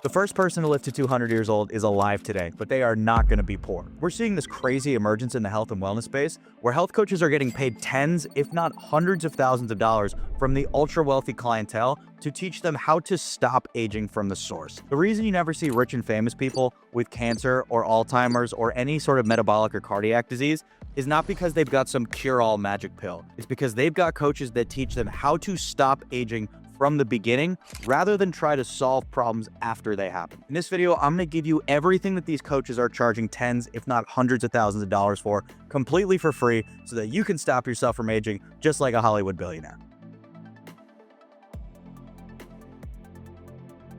The first person to live to 200 years old is alive today, but they are not going to be poor. We're seeing this crazy emergence in the health and wellness space where health coaches are getting paid tens, if not hundreds of thousands of dollars from the ultra-wealthy clientele to teach them how to stop aging from the source. The reason you never see rich and famous people with cancer or Alzheimer's or any sort of metabolic or cardiac disease is not because they've got some cure-all magic pill. It's because they've got coaches that teach them how to stop aging from the beginning rather than try to solve problems after they happen. In this video, I'm going to give you everything that these coaches are charging tens, if not hundreds of thousands of dollars for, completely for free, so that you can stop yourself from aging just like a Hollywood billionaire.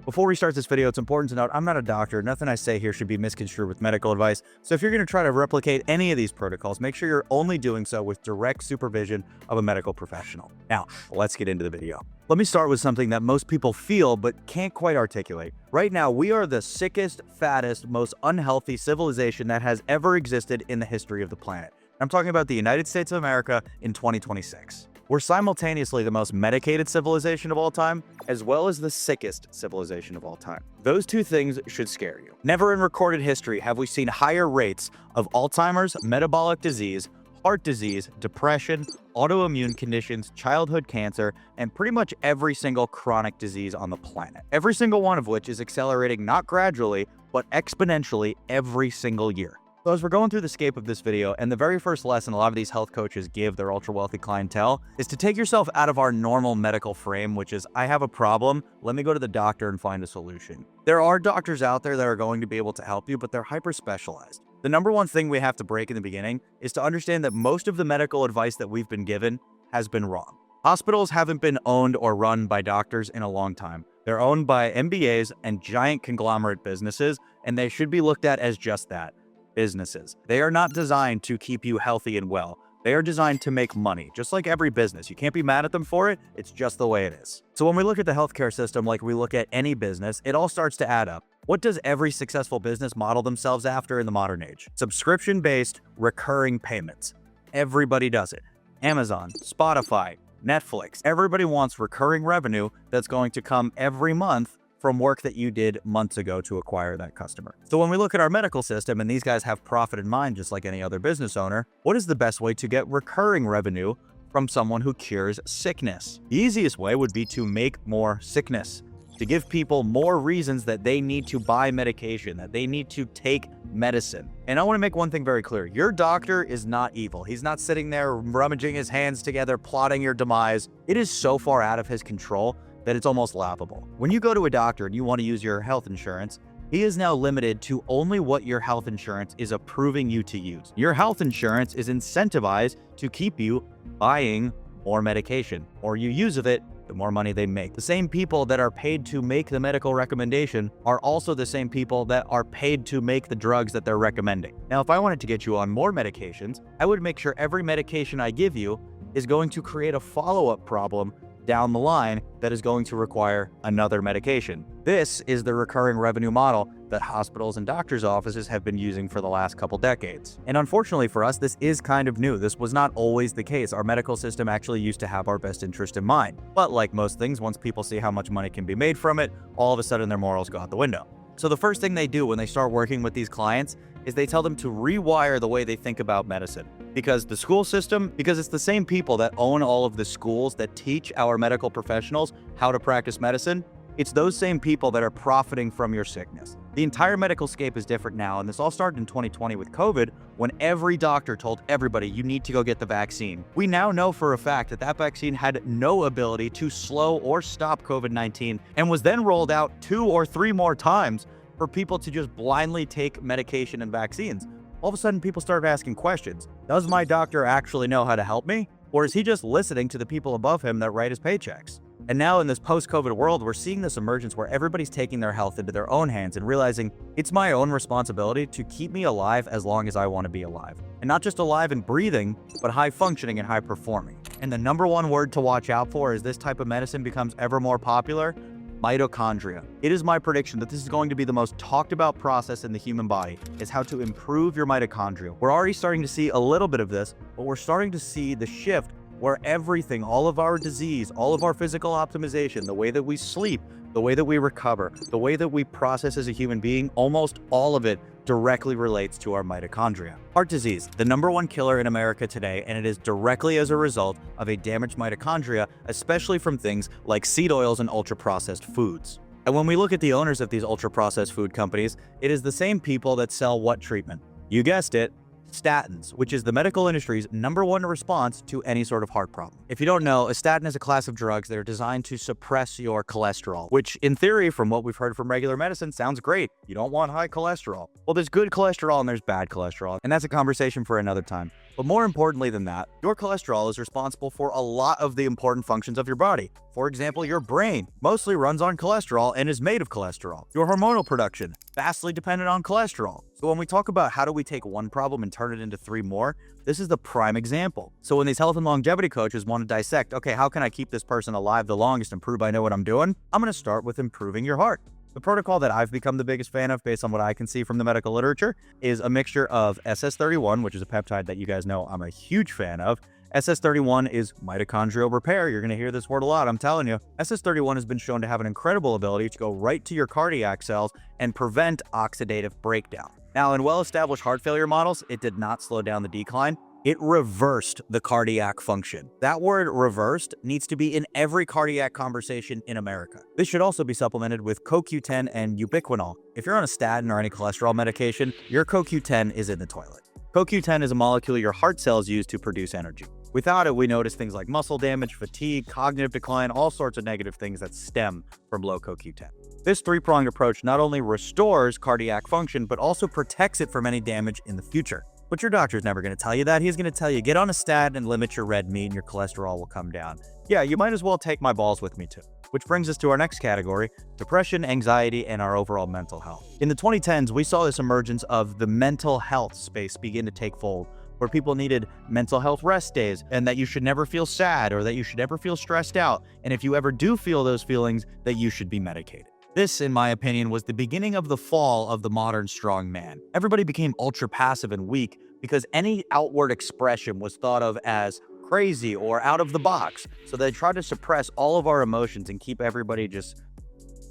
Before we start this video, it's important to note I'm not a doctor. Nothing I say here should be misconstrued with medical advice. So if you're going to try to replicate any of these protocols, make sure you're only doing so with direct supervision of a medical professional. Now, let's get into the video. Let me start with something that most people feel but can't quite articulate. Right now, we are the sickest, fattest, most unhealthy civilization that has ever existed in the history of the planet. I'm talking about the United States of America in 2026. We're simultaneously the most medicated civilization of all time, as well as the sickest civilization of all time. Those two things should scare you. Never in recorded history have we seen higher rates of Alzheimer's, metabolic disease, heart disease, depression, autoimmune conditions, childhood cancer, and pretty much every single chronic disease on the planet. Every single one of which is accelerating not gradually, but exponentially every single year. So as we're going through the scape of this video, and the very first lesson a lot of these health coaches give their ultra-wealthy clientele is to take yourself out of our normal medical frame, which is, I have a problem, let me go to the doctor and find a solution. There are doctors out there that are going to be able to help you, but they're hyper-specialized. The number one thing we have to break in the beginning is to understand that most of the medical advice that we've been given has been wrong. Hospitals haven't been owned or run by doctors in a long time. They're owned by MBAs and giant conglomerate businesses, and they should be looked at as just that. Businesses. They are not designed to keep you healthy and well. They are designed to make money, just like every business. You can't be mad at them for it. It's just the way it is. So when we look at the healthcare system like we look at any business, it all starts to add up. What does every successful business model themselves after in the modern age? Subscription-based recurring payments. Everybody does it. Amazon, Spotify, Netflix. Everybody wants recurring revenue that's going to come every month from work that you did months ago to acquire that customer. So when we look at our medical system, and these guys have profit in mind just like any other business owner, what is the best way to get recurring revenue from someone who cures sickness? The easiest way would be to make more sickness, to give people more reasons that they need to buy medication, that they need to take medicine. And I want to make one thing very clear. Your doctor is not evil. He's not sitting there rummaging his hands together, plotting your demise. It is so far out of his control that it's almost laughable. When you go to a doctor and you want to use your health insurance, he is now limited to only what your health insurance is approving you to use. Your health insurance is incentivized to keep you buying more medication. The more you use of it, the more money they make. The same people that are paid to make the medical recommendation are also the same people that are paid to make the drugs that they're recommending. Now, if I wanted to get you on more medications, I would make sure every medication I give you is going to create a follow-up problem down the line that is going to require another medication. This is the recurring revenue model that hospitals and doctors' offices have been using for the last couple decades. And unfortunately for us, this is kind of new. This was not always the case. Our medical system actually used to have our best interest in mind. But like most things, once people see how much money can be made from it, all of a sudden their morals go out the window. So the first thing they do when they start working with these clients is they tell them to rewire the way they think about medicine. Because the school system, because it's the same people that own all of the schools that teach our medical professionals how to practice medicine, it's those same people that are profiting from your sickness. The entire medical scape is different now, and this all started in 2020 with COVID, when every doctor told everybody you need to go get the vaccine. We now know for a fact that that vaccine had no ability to slow or stop COVID-19 and was then rolled out 2 or 3 more times for people to just blindly take medication and vaccines. All of a sudden, people started asking questions. Does my doctor actually know how to help me? Or is he just listening to the people above him that write his paychecks? And now in this post-COVID world, we're seeing this emergence where everybody's taking their health into their own hands and realizing it's my own responsibility to keep me alive as long as I want to be alive. And not just alive and breathing, but high functioning and high performing. And the number one word to watch out for as this type of medicine becomes ever more popular: mitochondria. It is my prediction that this is going to be the most talked about process in the human body, is how to improve your mitochondria. We're already starting to see a little bit of this, but we're starting to see the shift where everything, all of our disease, all of our physical optimization, the way that we sleep, the way that we recover, the way that we process as a human being, almost all of it directly relates to our mitochondria. Heart disease, the #1 killer in America today, and it is directly as a result of a damaged mitochondria, especially from things like seed oils and ultra-processed foods. And when we look at the owners of these ultra-processed food companies, it is the same people that sell what treatment? You guessed it, statins, which is the medical industry's #1 response to any sort of heart problem. If you don't know, a statin is a class of drugs that are designed to suppress your cholesterol, which in theory, from what we've heard from regular medicine, sounds great. You don't want high cholesterol. Well, there's good cholesterol and there's bad cholesterol, and that's a conversation for another time. But more importantly than that, your cholesterol is responsible for a lot of the important functions of your body. For example, your brain mostly runs on cholesterol and is made of cholesterol. Your hormonal production, vastly dependent on cholesterol. So when we talk about how do we take one problem and turn it into 3 more, this is the prime example. So when these health and longevity coaches want to dissect, okay, how can I keep this person alive the longest and prove I know what I'm doing? I'm going to start with improving your heart. The protocol that I've become the biggest fan of, based on what I can see from the medical literature, is a mixture of SS31, which is a peptide that you guys know I'm a huge fan of. SS31 is mitochondrial repair. You're going to hear this word a lot, I'm telling you. SS31 has been shown to have an incredible ability to go right to your cardiac cells and prevent oxidative breakdown. Now, in well-established heart failure models, it did not slow down the decline. It reversed the cardiac function. That word reversed needs to be in every cardiac conversation in America. This should also be supplemented with CoQ10 and ubiquinol. If you're on a statin or any cholesterol medication, your CoQ10 is in the toilet. CoQ10 is a molecule your heart cells use to produce energy. Without it, we notice things like muscle damage, fatigue, cognitive decline, all sorts of negative things that stem from low CoQ10. This 3-pronged approach not only restores cardiac function, but also protects it from any damage in the future. But your doctor's never going to tell you that. He's going to tell you, get on a statin and limit your red meat and your cholesterol will come down. Yeah, you might as well take my balls with me too. Which brings us to our next category, depression, anxiety, and our overall mental health. In the 2010s, we saw this emergence of the mental health space begin to take fold, where people needed mental health rest days, and that you should never feel sad or that you should never feel stressed out. And if you ever do feel those feelings, that you should be medicated. This, in my opinion, was the beginning of the fall of the modern strong man. Everybody became ultra passive and weak because any outward expression was thought of as crazy or out of the box. So they tried to suppress all of our emotions and keep everybody just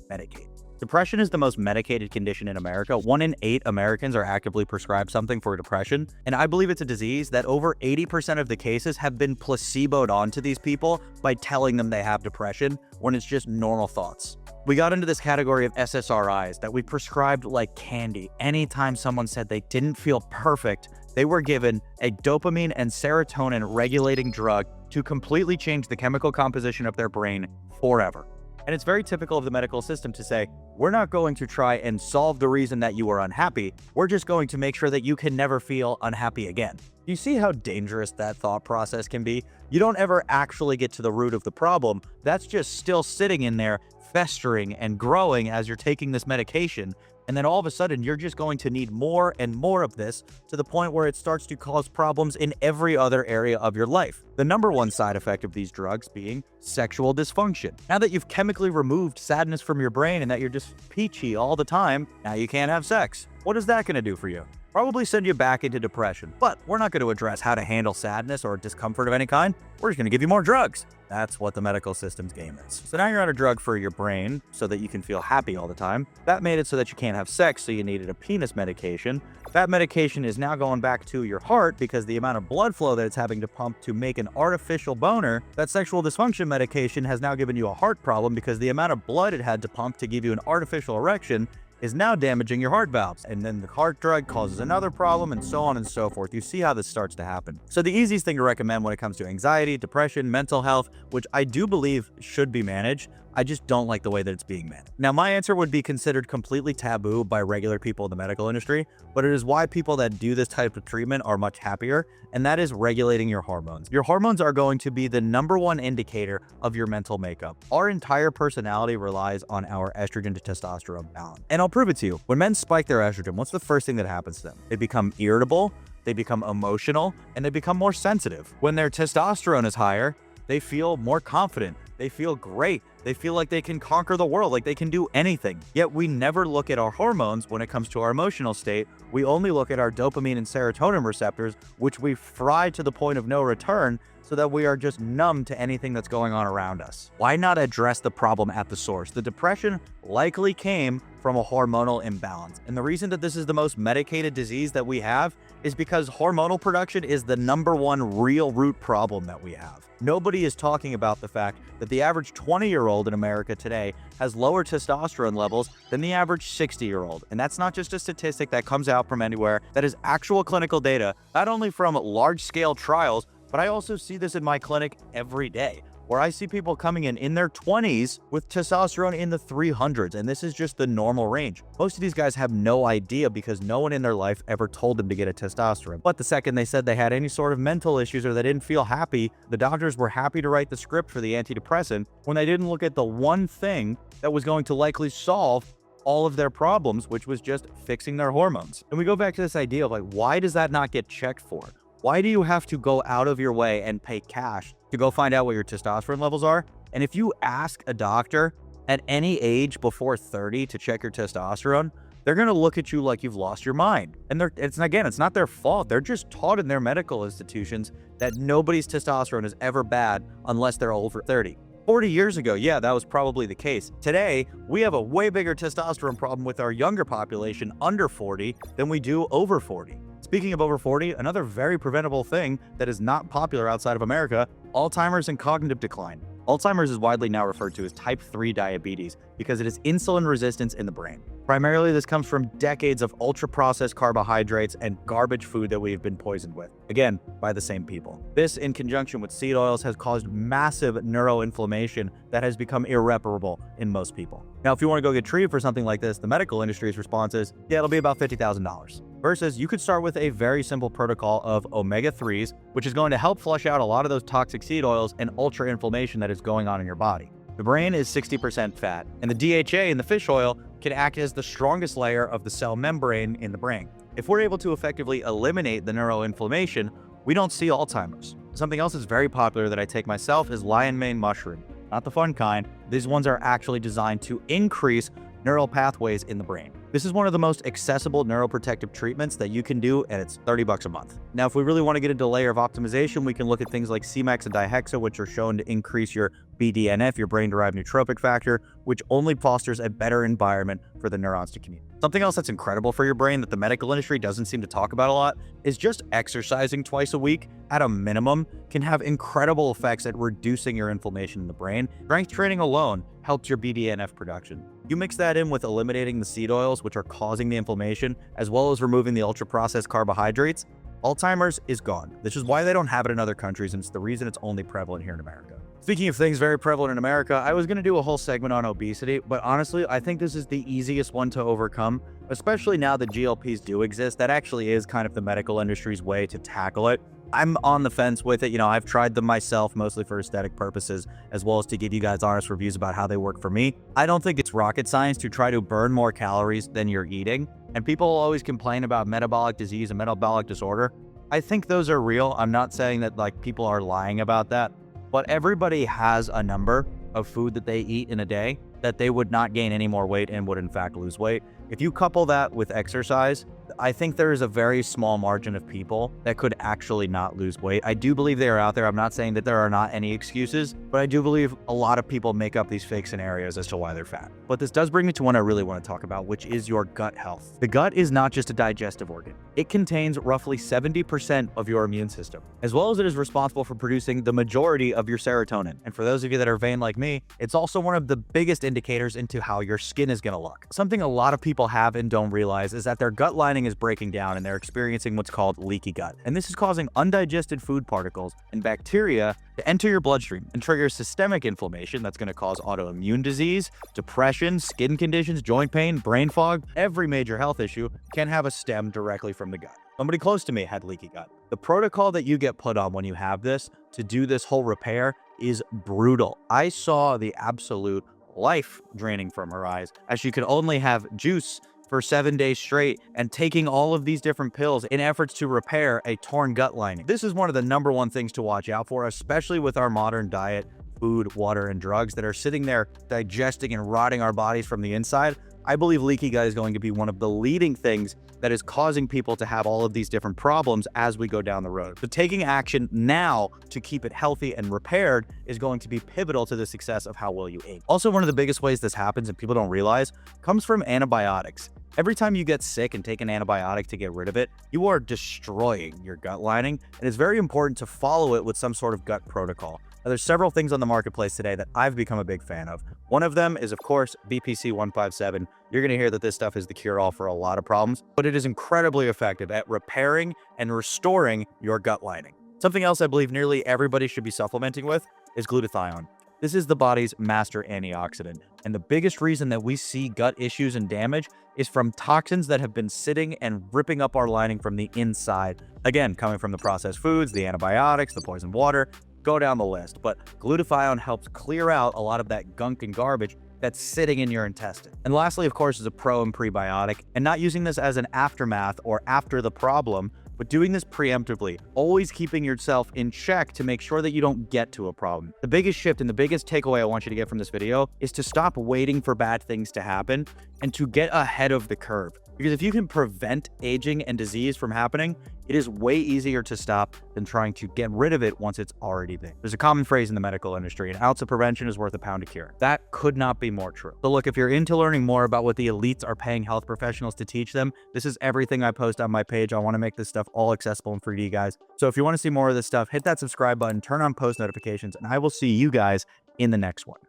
medicated. Depression is the most medicated condition in America. 1 in 8 Americans are actively prescribed something for depression. And I believe it's a disease that over 80% of the cases have been placeboed onto these people by telling them they have depression when it's just normal thoughts. We got into this category of SSRIs that we prescribed like candy. Anytime someone said they didn't feel perfect, they were given a dopamine and serotonin regulating drug to completely change the chemical composition of their brain forever. And it's very typical of the medical system to say, we're not going to try and solve the reason that you are unhappy. We're just going to make sure that you can never feel unhappy again. Do you see how dangerous that thought process can be? You don't ever actually get to the root of the problem. That's just still sitting in there, festering and growing as you're taking this medication. And then all of a sudden, you're just going to need more and more of this to the point where it starts to cause problems in every other area of your life. The #1 side effect of these drugs being sexual dysfunction. Now that you've chemically removed sadness from your brain and that you're just peachy all the time, now you can't have sex. What is that going to do for you? Probably send you back into depression. But we're not going to address how to handle sadness or discomfort of any kind. We're just going to give you more drugs. That's what the medical system's game is. So now you're on a drug for your brain so that you can feel happy all the time. That made it so that you can't have sex, so you needed a penis medication. That medication is now going back to your heart because the amount of blood flow that it's having to pump to make an artificial boner. That sexual dysfunction medication has now given you a heart problem because the amount of blood it had to pump to give you an artificial erection is now damaging your heart valves. And then the heart drug causes another problem, and so on and so forth. You see how this starts to happen. So the easiest thing to recommend when it comes to anxiety, depression, mental health, which I do believe should be managed, I just don't like the way that it's being managed. Now, my answer would be considered completely taboo by regular people in the medical industry, but it is why people that do this type of treatment are much happier, and that is regulating your hormones. Your hormones are going to be the #1 indicator of your mental makeup. Our entire personality relies on our estrogen to testosterone balance. And I'll prove it to you. When men spike their estrogen, what's the first thing that happens to them? They become irritable, they become emotional, and they become more sensitive. When their testosterone is higher, they feel more confident. They feel great. They feel like they can conquer the world, like they can do anything. Yet we never look at our hormones when it comes to our emotional state. We only look at our dopamine and serotonin receptors, which we fry to the point of no return so that we are just numb to anything that's going on around us? Why not address the problem at the source? The depression likely came from a hormonal imbalance. And the reason that this is the most medicated disease that we have is because hormonal production is the #1 real root problem that we have. Nobody is talking about the fact that the average 20-year-old in America today has lower testosterone levels than the average 60-year-old. And that's not just a statistic that comes out from anywhere. That is actual clinical data, not only from large-scale trials, but I also see this in my clinic every day, where I see people coming in their 20s with testosterone in the 300s, and this is just the normal range. Most of these guys have no idea because no one in their life ever told them to get a testosterone. But the second they said they had any sort of mental issues or they didn't feel happy, the doctors were happy to write the script for the antidepressant when they didn't look at the one thing that was going to likely solve all of their problems, which was just fixing their hormones. And we go back to this idea of like, why does that not get checked for? Why do you have to go out of your way and pay cash to go find out what your testosterone levels are? And if you ask a doctor at any age before 30 to check your testosterone, they're going to look at you like you've lost your mind. And it's not their fault. They're just taught in their medical institutions that nobody's testosterone is ever bad unless they're over 30. 40 years ago, yeah, that was probably the case. Today, we have a way bigger testosterone problem with our younger population under 40 than we do over 40. Speaking of over 40, another very preventable thing that is not popular outside of America, Alzheimer's and cognitive decline. Alzheimer's is widely now referred to as type 3 diabetes because it is insulin resistance in the brain. Primarily, this comes from decades of ultra-processed carbohydrates and garbage food that we've been poisoned with. Again, by the same people. This, in conjunction with seed oils, has caused massive neuroinflammation that has become irreparable in most people. Now, if you want to go get treated for something like this, the medical industry's response is, yeah, it'll be about $50,000. Versus, you could start with a very simple protocol of omega-3s, which is going to help flush out a lot of those toxic seed oils and ultra-inflammation that is going on in your body. The brain is 60% fat, and the DHA in the fish oil can act as the strongest layer of the cell membrane in the brain. If we're able to effectively eliminate the neuroinflammation, we don't see Alzheimer's. Something else that's very popular that I take myself is lion mane mushroom. Not the fun kind. These ones are actually designed to increase neural pathways in the brain. This is one of the most accessible neuroprotective treatments that you can do, and it's $30 a month. Now, if we really want to get into a layer of optimization, we can look at things like CMAX and dihexa, which are shown to increase your BDNF, your brain-derived neurotrophic factor, which only fosters a better environment for the neurons to communicate. Something else that's incredible for your brain that the medical industry doesn't seem to talk about a lot is just exercising twice a week at a minimum can have incredible effects at reducing your inflammation in the brain. Strength training alone helps your BDNF production. You mix that in with eliminating the seed oils, which are causing the inflammation, as well as removing the ultra-processed carbohydrates, Alzheimer's is gone. This is why they don't have it in other countries, and it's the reason it's only prevalent here in America. Speaking of things very prevalent in America, I was going to do a whole segment on obesity, but honestly, I think this is the easiest one to overcome, especially now that GLPs do exist. That actually is kind of the medical industry's way to tackle it. I'm on the fence with it. I've tried them myself, mostly for aesthetic purposes, as well as to give you guys honest reviews about how they work for me. I don't think it's rocket science to try to burn more calories than you're eating. And people always complain about metabolic disease and metabolic disorder. I think those are real. I'm not saying that people are lying about that, but everybody has a number of food that they eat in a day that they would not gain any more weight and would in fact lose weight. If you couple that with exercise, I think there is a very small margin of people that could actually not lose weight. I do believe they are out there. I'm not saying that there are not any excuses, but I do believe a lot of people make up these fake scenarios as to why they're fat. But this does bring me to one I really want to talk about, which is your gut health. The gut is not just a digestive organ. It contains roughly 70% of your immune system, as well as it is responsible for producing the majority of your serotonin. And for those of you that are vain like me, it's also one of the biggest indicators into how your skin is going to look. Something a lot of people have and don't realize is that their gut lining is breaking down and they're experiencing what's called leaky gut. And this is causing undigested food particles and bacteria to enter your bloodstream and trigger systemic inflammation that's going to cause autoimmune disease, depression, skin conditions, joint pain, brain fog. Every major health issue can have a stem directly from the gut. Somebody close to me had leaky gut. The protocol that you get put on when you have this to do this whole repair is brutal. I saw the absolute life draining from her eyes as she could only have juice for 7 days straight and taking all of these different pills in efforts to repair a torn gut lining. This is one of the #1 things to watch out for, especially with our modern diet, food, water, and drugs that are sitting there digesting and rotting our bodies from the inside. I believe leaky gut is going to be one of the leading things that is causing people to have all of these different problems as we go down the road. So taking action now to keep it healthy and repaired is going to be pivotal to the success of how well you age. Also, one of the biggest ways this happens and people don't realize comes from antibiotics. Every time you get sick and take an antibiotic to get rid of it, you are destroying your gut lining, and it's very important to follow it with some sort of gut protocol. Now, there's several things on the marketplace today that I've become a big fan of. One of them is, of course, BPC 157. You're going to hear that this stuff is the cure-all for a lot of problems, but it is incredibly effective at repairing and restoring your gut lining. Something else I believe nearly everybody should be supplementing with is glutathione. This is the body's master antioxidant, and the biggest reason that we see gut issues and damage is from toxins that have been sitting and ripping up our lining from the inside. Again, coming from the processed foods, the antibiotics, the poisoned water, go down the list. But glutathione helps clear out a lot of that gunk and garbage that's sitting in your intestine. And lastly, of course, is a pro and prebiotic, and not using this as an aftermath or after the problem, but doing this preemptively, always keeping yourself in check to make sure that you don't get to a problem. The biggest shift and the biggest takeaway I want you to get from this video is to stop waiting for bad things to happen and to get ahead of the curve. Because if you can prevent aging and disease from happening, it is way easier to stop than trying to get rid of it once it's already there. There's a common phrase in the medical industry: an ounce of prevention is worth a pound of cure. That could not be more true. So look, if you're into learning more about what the elites are paying health professionals to teach them, this is everything I post on my page. I want to make this stuff all accessible and free to you guys. So if you want to see more of this stuff, hit that subscribe button, turn on post notifications, and I will see you guys in the next one.